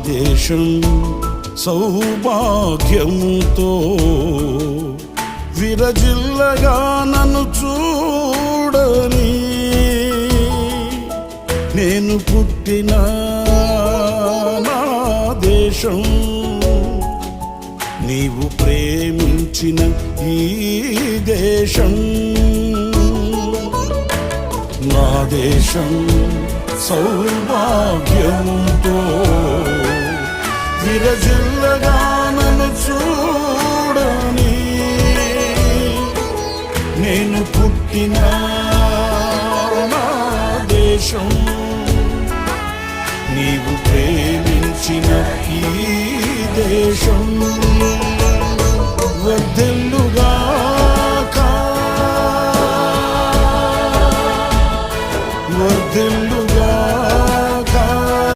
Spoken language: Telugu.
దేశం సౌభాగ్యముతో విరజిల్లగా నన్ను చూడని, నేను పుట్టిన నా దేశం, నీవు ప్రేమించిన ఈ దేశం. నా దేశం సౌభాగ్యంతో విరజిల్లగా నన్ను చూడని, నేను పుట్టిన నా దేశం, నీవు ప్రేమించిన ఈ దేశం.